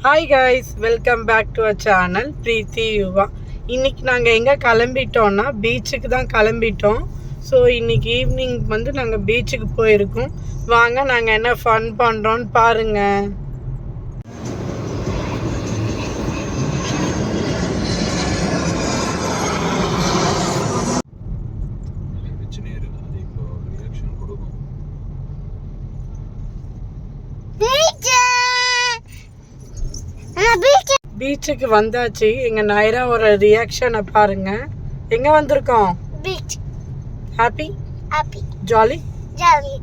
Hi guys, welcome back to our channel Preethi Yuva. இன்றைக்கி நாங்கள் எங்கே கிளம்பிட்டோன்னா பீச்சுக்கு தான் கிளம்பிட்டோம். ஸோ இன்றைக்கி ஈவினிங் நாங்கள் பீச்சுக்கு போயிருக்கோம். வாங்க நாங்கள் என்ன ஃபன் பண்ணுறோன்னு பாருங்கள். பீச்சுக்கு வந்தாச்சு. எங்க நைரா ஒரு ரியாக்ஷனை பாருங்க. எங்க வந்திருக்கோம்? Beach. Happy happy jolly jolly.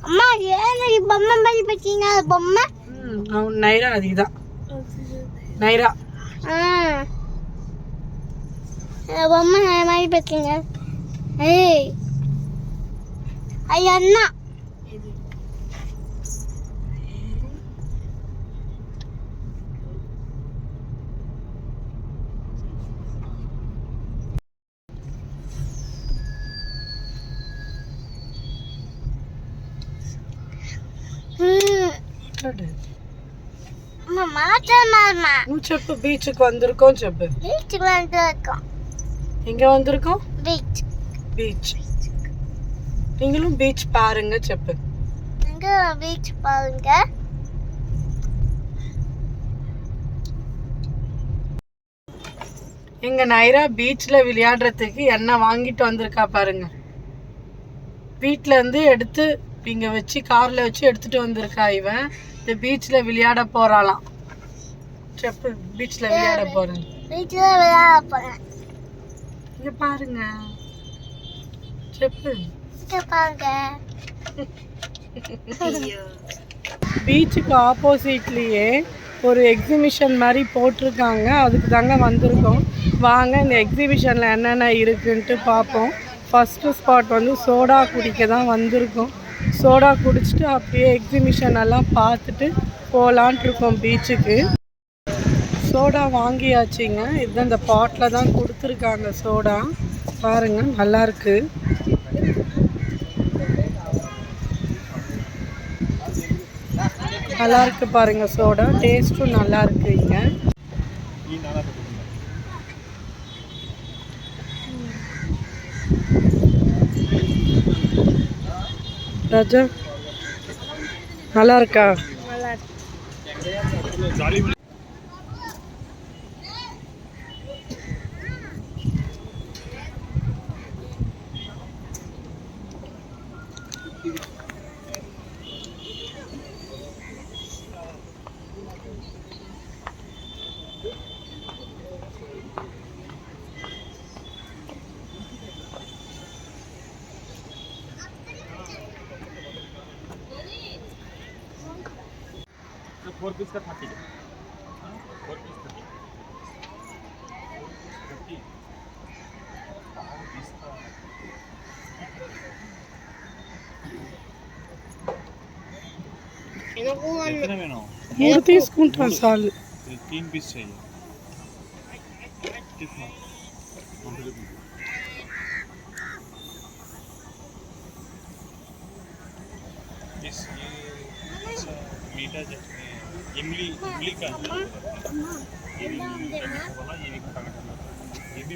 அம்மா ஏன் பொம்மை மாதிரி பச்சீங்க? பொம்மை நைரா அதுதான் நைரா பொம்மை மாதிரி பச்சீங்க. ஏய் ஐயா அண்ணா చెప్పు. బీచ్కి வந்திருக்கோம் చెప్పు. பீச்சுக்கு வந்திருக்கோம். எங்க வந்திருக்கோம்? பீச். பீச். நீங்களும் பீச் பாருங்க చెప్పు. எங்க பீச் பாருங்க. எங்க நைரா பீச்ல விளையாடுறதுக்கு என்ன வாங்கிட்டு வந்திருக்கா பாருங்க. வீட்ல இருந்து எடுத்து இங்க வச்சு கார்ல வச்சு எடுத்துட்டு வந்திருக்கா. இவன் இந்த பீச்ல விளையாட போறாளாம். செப்பு. பீச்ல விளையாட போறேன். பீச்ல விளையாட போறேன். இங்க பாருங்க. செப்பு. இங்க பாருங்க. பீச்சுக்கு ஆப்போசிட்லயே ஒரு எக்ஸிபிஷன் மாதிரி போட்டிருக்காங்க. அதுக்கு தாங்க வந்திருக்கோம். வாங்க இந்த எக்ஸிபிஷன்ல என்னென்ன இருக்குன்ட்டு பார்ப்போம். ஃபஸ்ட்டு ஸ்பாட் சோடா குடிக்க தான் வந்திருக்கோம். சோடா குடிச்சிட்டு அப்படியே எக்ஸிபிஷன் எல்லாம் பார்த்துட்டு போகலான்ட்டு இருக்கோம் பீச்சுக்கு. சோடா வாங்கியாச்சுங்க. இதுதான் இந்த பாட்டில் தான் கொடுத்துருக்காங்க சோடா. பாருங்கள், நல்லாயிருக்கு. நல்லாயிருக்கு பாருங்கள் சோடா. டேஸ்ட்டும் நல்லாயிருக்கு. இங்கே ராஜா நல்லா இருக்கா? फोर पीस का 30 का 4 पीस 30 తీసుకుంటాను చాలు. 3 पीस चाहिए. कितना? इस ये मीठा इमली का ये भी वाला ये भी खाना ये भी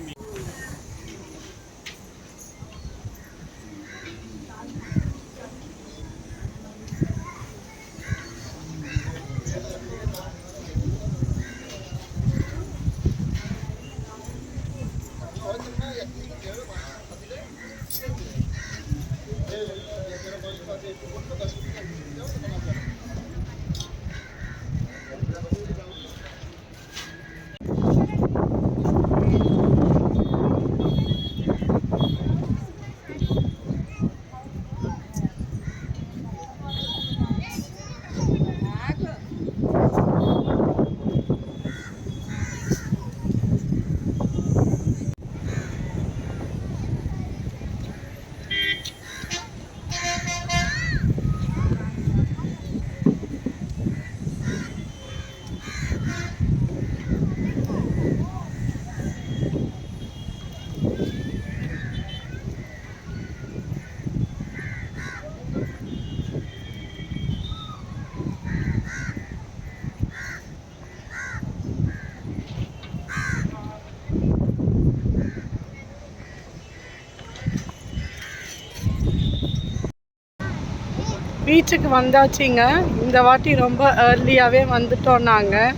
பீச்சுக்கு வந்தாச்சுங்க. இந்த வாட்டி ரொம்ப ஏர்லியாகவே வந்துட்டோம் நாங்கள்.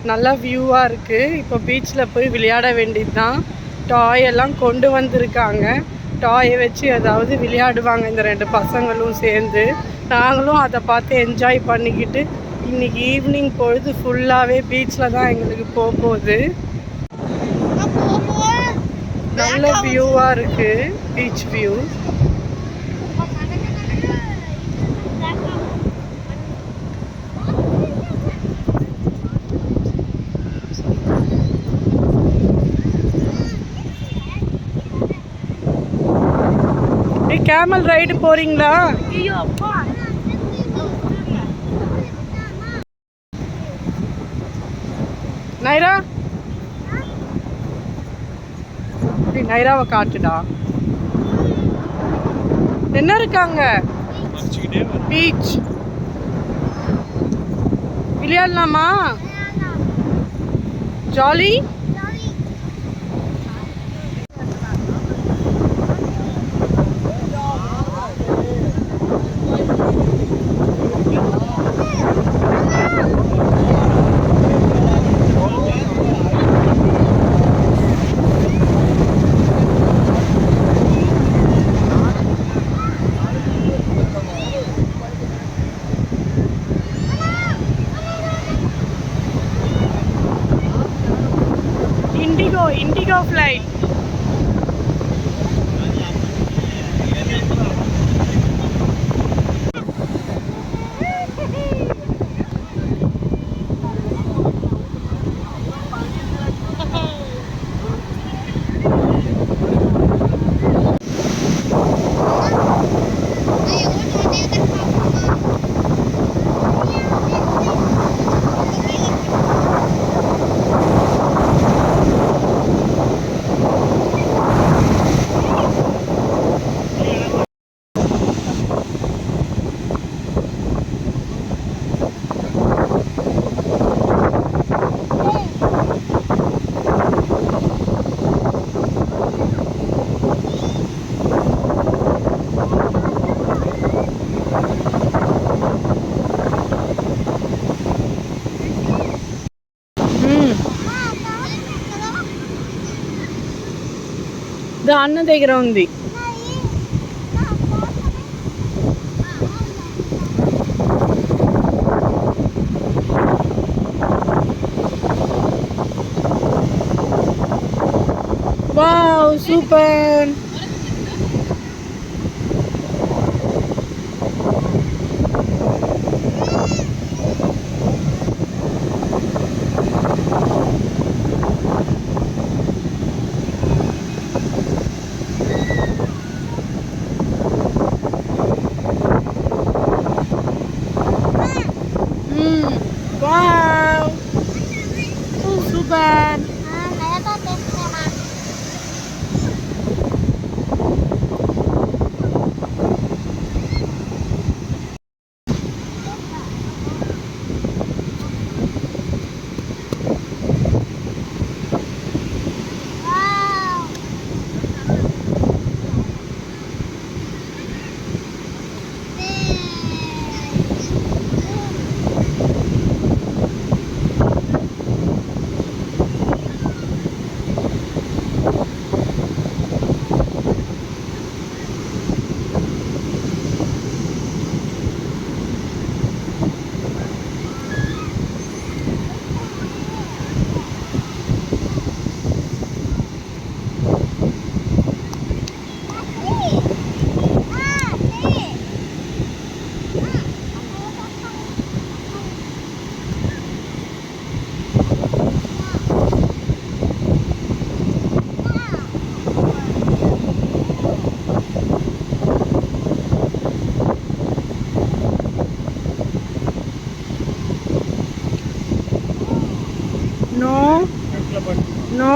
நல்லா வியூவாக இருக்குது. இப்போ பீச்சில் போய் விளையாட வேண்டியது தான். டாய் எல்லாம் கொண்டு வந்திருக்காங்க. டாயை வச்சு ஏதாவது விளையாடுவாங்க இந்த 2 பசங்களும் சேர்ந்து. நாங்களும் அதை பார்த்து என்ஜாய் பண்ணிக்கிட்டு இன்றைக்கி ஈவினிங் பொழுது ஃபுல்லாகவே பீச்சில் தான் எங்களுக்கு போகுது. நல்ல வியூவாக இருக்குது பீச் வியூ. கேமல் ரைடு போறீங்களா? நைரா, நைராவை காட்டுடா. என்ன இருக்காங்க? பீச் விளையாடலாமா? ஜாலி. Indigo flight. The అన్న దగ్గర ఉంది. Wow, super. Wow. Oh, super. No. No.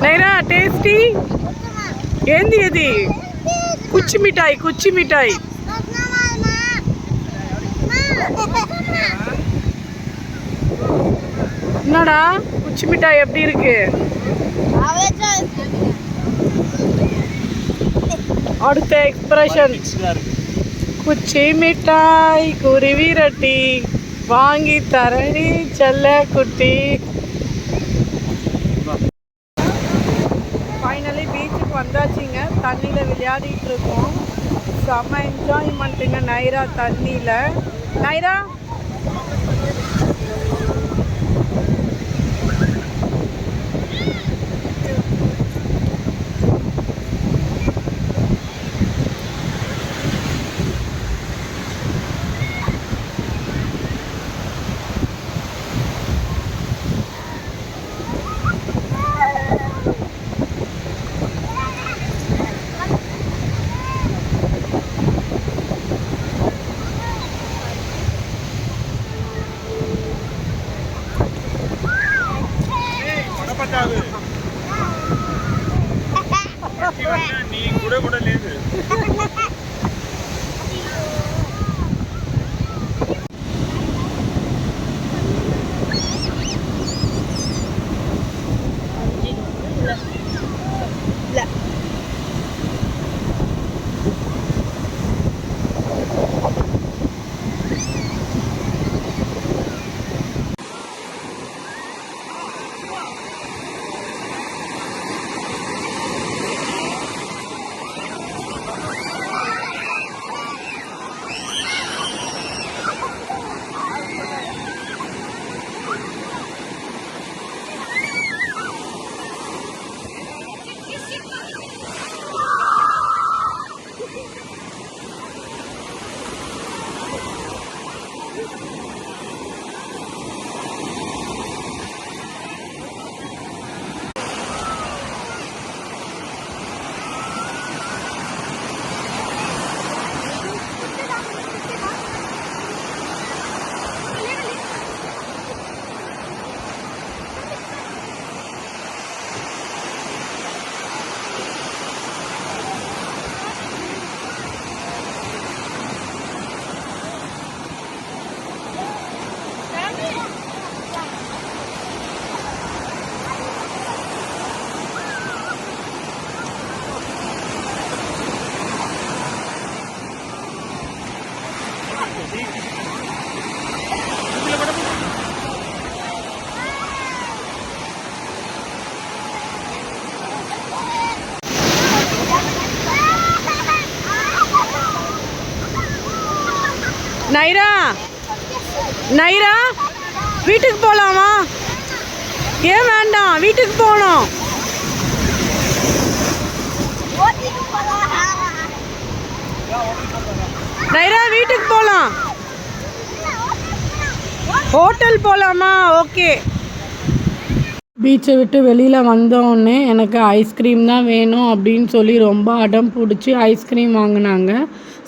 Naira, tasty? ఏంది అది? కుచ్చి మిఠాయి, కుచ్చి మిఠాయి. என்னடா குச்சி மிட்டாய் எப்படி இருக்கு? அடுத்த எக்ஸ்பிரஷன் குச்சி மிட்டாய் குருவி ரொட்டி வாங்கி தரணி செல்ல குட்டி. ஃபைனலி பீச்சுக்கு வந்தாச்சுங்க. தண்ணியில் விளையாடிட்டு இருக்கோம். செம்ம என்ஜாய்மெண்ட்டுங்க நைரா தண்ணியில். நைரா నీ కూడా లేదు. நைரா நைரா வீட்டுக்கு போகலாமா? ஏன் வேண்டாம், வீட்டுக்கு போகணும். நைரா வீட்டுக்கு போகலாம். ஹோட்டல் போகலாமா? ஓகே. பீச்சை விட்டு வெளியில் வந்தோடனே எனக்கு ஐஸ்கிரீம் தான் வேணும் அப்படின்னு சொல்லி ரொம்ப அடம் பிடிச்சி ஐஸ்கிரீம் வாங்கினாங்க.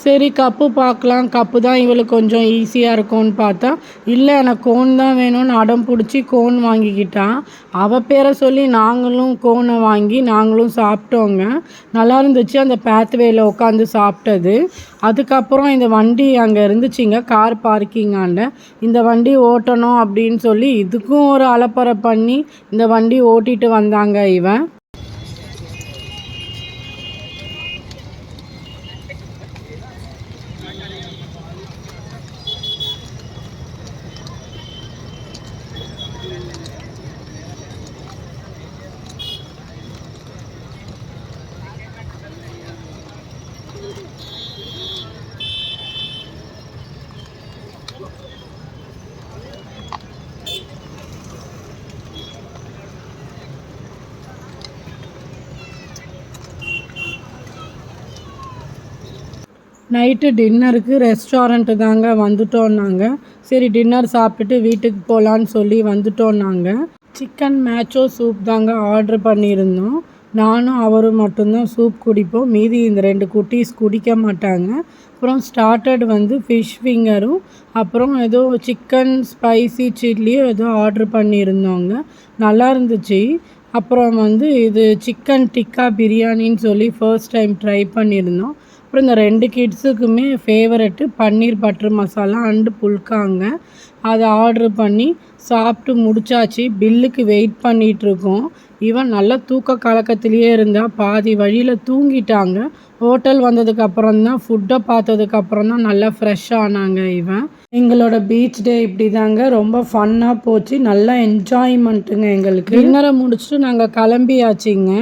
சரி கப்பு பார்க்கலாம், கப்பு தான் இவளுக்கு கொஞ்சம் ஈஸியாக இருக்கும்னு பார்த்தா இல்லை எனக்கு கோன் தான் வேணும்னு அடம் பிடிச்சி கோன் வாங்கிக்கிட்டான். அவள் பேரை சொல்லி நாங்களும் கோனை வாங்கி நாங்களும் சாப்பிட்டோங்க. நல்லா இருந்துச்சு அந்த பேத்வேயில் உட்காந்து சாப்பிட்டது. அதுக்கப்புறம் இந்த வண்டி அங்கே இருந்துச்சுங்க, கார் பார்க்கிங்காண்ட. இந்த வண்டி ஓட்டணும் அப்படின்னு சொல்லி இதுக்கும் ஒரு அலப்பறை பண்ணி இந்த வண்டி ஓட்டிகிட்டு வந்தாங்க இவன். நைட்டு டின்னருக்கு ரெஸ்டாரண்ட்டு தாங்க வந்துட்டோம் நாங்கள். சரி டின்னர் சாப்பிட்டுட்டு வீட்டுக்கு போகலான்னு சொல்லி வந்துட்டோம் நாங்கள். சிக்கன் மேச்சோ சூப் தாங்க ஆர்டர் பண்ணியிருந்தோம். நானும் அவரும் மட்டும்தான் சூப் குடிப்போம், மீதி இந்த 2 குட்டீஸ் குடிக்க மாட்டாங்க. அப்புறம் ஸ்டார்டட் வந்து ஃபிஷ் ஃபிங்கரும் அப்புறம் ஏதோ சிக்கன் ஸ்பைசி சில்லியும் ஏதோ ஆர்டர் பண்ணியிருந்தோங்க. நல்லா இருந்துச்சு. அப்புறம் வந்து இது சிக்கன் டிக்கா பிரியாணின்னு சொல்லி ஃபர்ஸ்ட் டைம் ட்ரை பண்ணியிருந்தோம். அப்புறம் இந்த 2 கிட்ஸுக்குமே favourite paneer butter masala and புல்காங்க. அதை ஆர்டர் பண்ணி சாப்பிட்டு முடிச்சாச்சு. பில்லுக்கு வெயிட் பண்ணிகிட்ருக்கோம். இவன் நல்லா தூக்க கலக்கத்திலேயே இருந்தா, பாதி வழியில் தூங்கிட்டாங்க. ஹோட்டல் வந்ததுக்கப்புறம் தான், ஃபுட்டை பார்த்ததுக்கப்புறம் தான் நல்லா ஃப்ரெஷ் ஆனாங்க இவன். எங்களோட பீச் டே இப்படி தாங்க ரொம்ப ஃபன்னாக போச்சு. நல்லா என்ஜாய்மெண்ட்டுங்க எங்களுக்கு. டின்னரை முடிச்சுட்டு நாங்கள் கிளம்பியாச்சுங்க.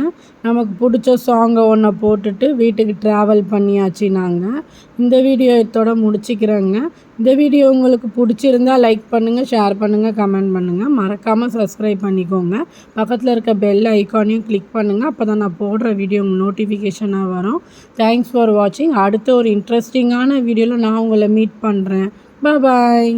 நமக்கு பிடிச்ச சாங்கை ஒன்றை போட்டுட்டு வீட்டுக்கு ட்ராவல் பண்ணியாச்சு நாங்கள். இந்த வீடியோ இதோட முடிச்சுக்கிறேங்க. இந்த வீடியோ உங்களுக்கு பிடிச்சிருந்தா லைக் பண்ணுங்கள், ஷேர் பண்ணுங்கள், கமெண்ட் பண்ணுங்கள். மறக்காமல் சப்ஸ்கிரைப் பண்ணிக்கோங்க. பக்கத்தில் இருக்க பெல் ஐக்கானையும் கிளிக் பண்ணுங்கள். அப்போ தான் நான் போடுற வீடியோ நோட்டிஃபிகேஷனாக வரும். தேங்க்ஸ் ஃபார் வாட்சிங். அடுத்த ஒரு இன்ட்ரெஸ்டிங்கான வீடியோவில் நான் உங்களை மீட் பண்ணுறேன். பாய்.